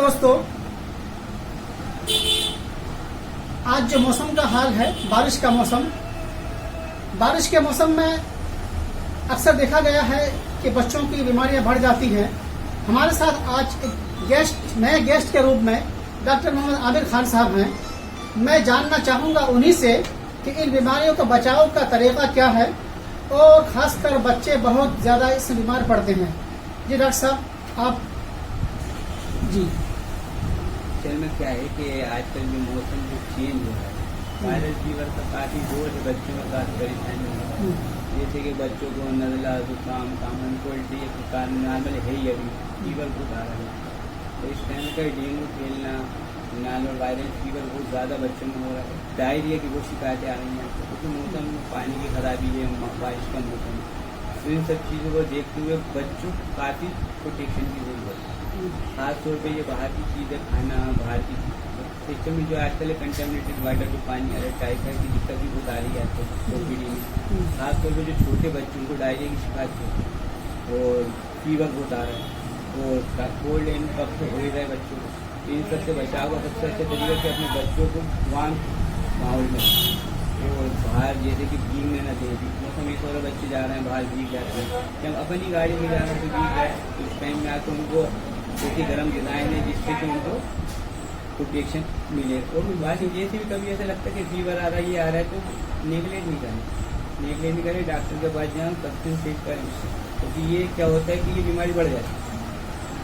दोस्तों, आज जो मौसम का हाल है, बारिश का मौसम, बारिश के मौसम में अक्सर देखा गया है कि बच्चों की बीमारियां बढ़ जाती हैं। हमारे साथ आज एक नए गेस्ट के रूप में डॉक्टर मोहम्मद आमिर खान साहब हैं। मैं जानना चाहूंगा उन्हीं से कि इन बीमारियों का बचाव का तरीका क्या है और खासकर बच्चे बहुत ज्यादा इससे बीमार पड़ते हैं। जी डॉक्टर साहब, आप जी। चल में क्या है कि आजकल जो मौसम जो चेंज हो रहा है, वायरल फीवर का काफ़ी जोर है, बच्चों में काफ़ी परेशानी हो रही है। जैसे कि बच्चों को नज़ला, जुकाम, कॉमन कोल्ड ये कारण नॉर्मल है ही, अभी फीवर बहुत आ रहा है। तो इस टाइम का डेंगू फैलना, नॉर्मल वायरल फीवर बहुत ज़्यादा बच्चों में हो रहा है। डायरिया की बहुत शिकायतें आ रही हैं क्योंकि मौसम में पानी की खराबी है, बारिश का मौसम है। तो इन सब चीज़ों को देखते हुए बच्चों को काफ़ी प्रोटेक्शन की जरूरत है। खास तौर पे ये बाहर की चीज़ें खाना, बाहर की सिस्टम में जो आजकल कंटेमिनेटेड वाटर जो पानी आ रहा है, टाइफाइड की दिक्कत भी बहुत आ रही है आजकल कोविड में। खास तौर पे जो छोटे बच्चों को डायरिया की शिकायत है और फीवर बहुत आ रहा है और कोल्ड एंड कफ तो हो ही रहा है बच्चों को। इन सबसे बचाव का सबसे अच्छा तरीका है अपने बच्चों को वार्म माहौल में और बाहर जैसे कि भीगने न दें। मौसम ऐसा हो रहा, बच्चे जा रहे हैं बाहर भीग जाते हैं, जब अपनी गाड़ी में जा रहे हैं तो भीग जाए, तो उस टाइम में आकर उनको जैसे गर्म गिलाएँ हैं जिससे कि उनको प्रोटेक्शन मिले। और बात जैसे भी कभी ऐसा लगता है कि फीवर आ रहा है, ये आ रहा है, तो नेगलेक्ट नहीं करें, डॉक्टर के पास जाएँ, सब कुछ चेक करें। क्योंकि ये क्या होता है कि ये बीमारी बढ़ जाती है।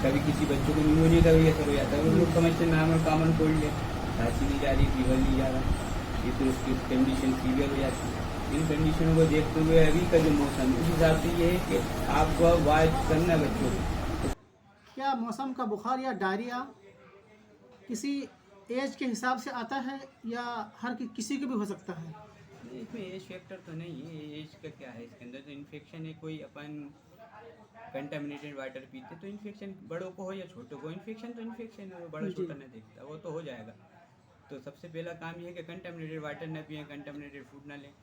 कभी किसी बच्चों को न्यूमोनिया का भी असर हो जाता है, उन लोग समझते नॉर्मल कॉमन कोल्ड है, खांसी नहीं जा रही, फीवर नहीं जा रहा, ये तो उसकी कंडीशन सीवियर हो जाती है। इन कंडीशनों को देखते हुए अभी का जो मौसम है उस हिसाब से ये है कि आपको वाच करना है बच्चों को। क्या मौसम का बुखार या डायरिया किसी एज के हिसाब से आता है या किसी को भी हो सकता है? इसमें एज फैक्टर तो नहीं है, एज का क्या है, इसके अंदर तो इन्फेक्शन है। कोई अपन कंटामिनेटेड वाटर पीते तो इन्फेक्शन बड़ों को हो या छोटों को, इन्फेक्शन तो इन्फेक्शन है, वो बड़ा छोटा नहीं देखता, वो तो हो जाएगा। तो सबसे पहला काम ये है कि कंटामिनेटेड वाटर न पिएं, कंटामिनेटेड फूड ना लें।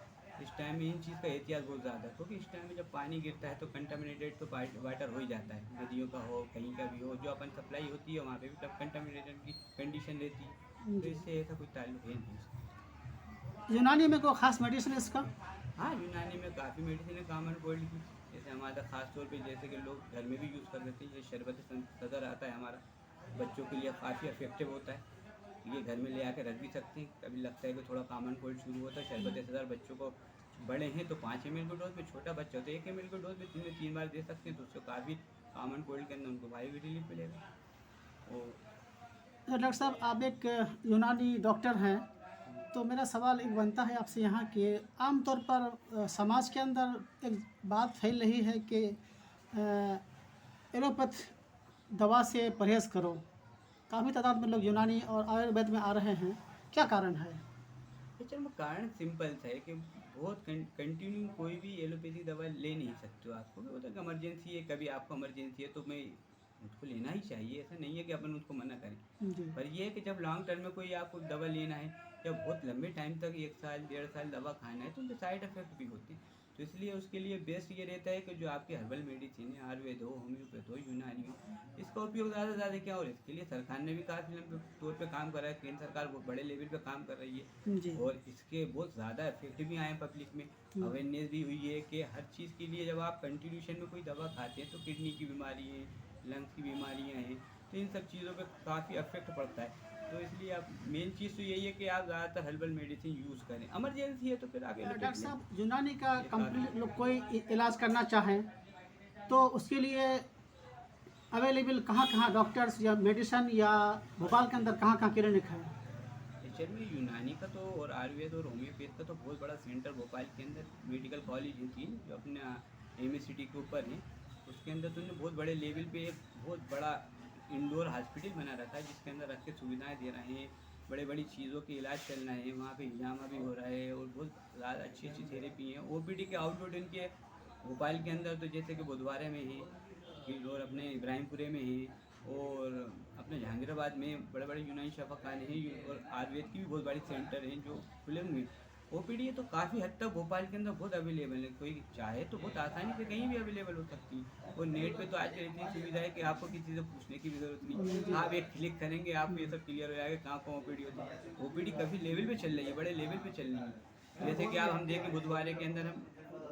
इस टाइम में इन चीज़ का एहतियात बहुत ज़्यादा है क्योंकि इस टाइम में जब पानी गिरता है तो कंटामिनेटेड तो वाटर हो ही जाता है, नदियों का हो, कहीं का भी हो, जो अपन सप्लाई होती है वहाँ पे भी तब कंटामिनेटेड की कंडीशन रहती है। तो इससे ऐसा कोई ताल्लुक है नहीं। यूनानी में कोई खास मेडिसिन इसका? हाँ, यूनानी में काफ़ी मेडिसिन है कॉमन कोल्ड की। जैसे हमारा ख़ास तौर पे जैसे कि लोग घर में भी यूज़ कर लेते हैं, ये शरबत सदर आता है हमारा, बच्चों के लिए काफ़ी इफेक्टिव होता है। ये घर में ले आकर रख भी सकते हैं। कभी लगता है कि थोड़ा कॉमन कोल्ड शुरू होता है, शरबत सदर बच्चों को, बड़े हैं तो 5 ml की डोज में, छोटा बच्चा हो तो 1 ml की डोज में दिन में 3 बार दे सकते हैं, तो उसको काफ़ी कॉमन कोल्ड के अंदर उनको भारी भी रिलीफ मिलेगा। और डॉक्टर साहब, आप एक यूनानी डॉक्टर हैं, तो मेरा सवाल एक बनता है आपसे यहाँ कि आमतौर पर समाज के अंदर एक बात फैल रही है कि एलोपैथ दवा से परहेज़ करो। काफ़ी तादाद में लोग यूनानी और आयुर्वेद में आ रहे हैं, क्या कारण है? चल में कारण सिंपल सा है कि बहुत कंटिन्यू कोई भी एलोपैथी दवा ले नहीं सकते हो आपको, वो तो इमरजेंसी है, कभी आपको इमरजेंसी है तो मैं उसको लेना ही चाहिए, ऐसा नहीं है कि अपन उसको मना करें। जी। पर ये है कि जब लॉन्ग टर्म में कोई आपको दवा लेना है या बहुत लंबे टाइम तक 1 साल 1.5 साल दवा खाना है तो उनके साइड इफेक्ट भी होते हैं। तो इसलिए उसके लिए बेस्ट ये रहता है कि जो आपके हर्बल मेडिसिन है, आयुर्वेद हो, होम्योपैथ हो, यूनानी हो, इसका उपयोग ज़्यादा से ज़्यादा क्या, और इसके लिए सरकार ने भी काफ़ी लंबे तौर पे काम कर रहा है, केंद्र सरकार बहुत बड़े लेवल पे काम कर रही है जी। और इसके बहुत ज़्यादा इफेक्ट भी आए हैं पब्लिक में, अवेयरनेस भी हुई है कि हर चीज़ के लिए जब आप कंटिन्यूशन में कोई दवा खाते हैं तो किडनी की बीमारी है, लंग्स की बीमारियाँ हैं, तो इन सब चीज़ों पे काफ़ी इफेक्ट पड़ता है। तो इसलिए आप मेन चीज़ तो यही है कि आप ज़्यादातर हर्बल मेडिसिन यूज़ करें, इमरजेंसी है तो फिर आगे डॉक्टर साहब, यूनानी का कंप्लीट लोग कोई इलाज करना चाहें तो उसके लिए अवेलेबल कहाँ डॉक्टर्स या मेडिसिन या भोपाल के अंदर कहाँ क्लिनिक है? नेचर में यूनानी का तो और आयुर्वेद और होम्योपैथ का तो बहुत बड़ा सेंटर भोपाल के अंदर मेडिकल कॉलेज है 3 जो अपना MA के ऊपर है, उसके अंदर तो उन्होंने बहुत बड़े लेवल पे एक बहुत बड़ा इंडोर हॉस्पिटल बना रखा है जिसके अंदर रख के सुविधाएँ दे रहे हैं, बड़े बड़ी चीज़ों के इलाज चल रहे हैं, वहाँ पे हिजामा भी हो रहा है और बहुत ज़्यादा अच्छी अच्छी थेरेपी हैं। OPD के आउटलेट इनके भोपाल के अंदर तो जैसे कि बुधवारे में है और अपने इब्राहिमपुरे में है और अपने जहांगीराबाद में बड़े बड़े यूनानी शफाखाने हैं और आयुर्वेद की भी बहुत बड़ी सेंटर हैं जो खुले हुए हैं। ओपीडी तो काफ़ी हद तक भोपाल के अंदर बहुत अवेलेबल है, कोई चाहे तो बहुत आसानी से कहीं भी अवेलेबल हो सकती है। और नेट पे तो आजकल इतनी सुविधा है कि आपको किसी से पूछने की भी जरूरत नहीं, आप एक क्लिक करेंगे आपको ये सब क्लियर हो जाएगा कहाँ कहाँ ओपीडी होती है। ओपीडी काफ़ी लेवल पे चल रही है, बड़े लेवल पे चल रही है। जैसे कि आप हम देखें बुधवार के अंदर हम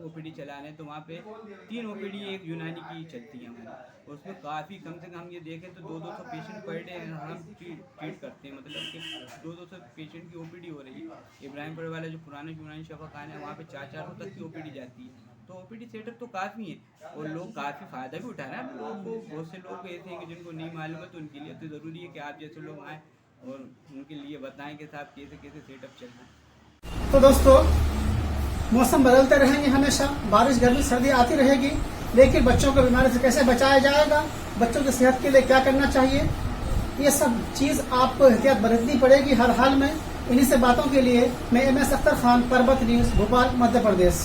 ओपीडी चला रहे हैं तो वहाँ पे 3 ओपीडी एक यूनानी की चलती है हमारी, उसमें काफ़ी कम से कम हम ये देखें तो 200 पेशेंट पर डे हम ट्रीट करते हैं, मतलब कि 200 पेशेंट की ओपीडी हो रही है। इब्राहिमपुर वाला जो पुराना यूनानी शफाखाना है वहाँ पे 400 तक की ओपीडी जाती है। तो ओपीडी सेटअप तो काफ़ी है और लोग काफ़ी फ़ायदा भी उठा रहे हैं। लोगों को बहुत से लोग ऐसे हैं कि जिनको नहीं मालूम है, तो उनके लिए तो ज़रूरी है कि आप जैसे लोग आएँ और उनके लिए बताएं कि साहब कैसे कैसे सेटअप चल रहा है। तो दोस्तों, मौसम बदलते रहेंगे, हमेशा बारिश गर्मी सर्दी आती रहेगी, लेकिन बच्चों को बीमारी से कैसे बचाया जाएगा, बच्चों की सेहत के लिए क्या करना चाहिए, ये सब चीज़ आपको एहतियात बरतनी पड़ेगी हर हाल में। इन्हीं से बातों के लिए मैं MS अख्तर खान, पर्वत न्यूज़, भोपाल, मध्य प्रदेश।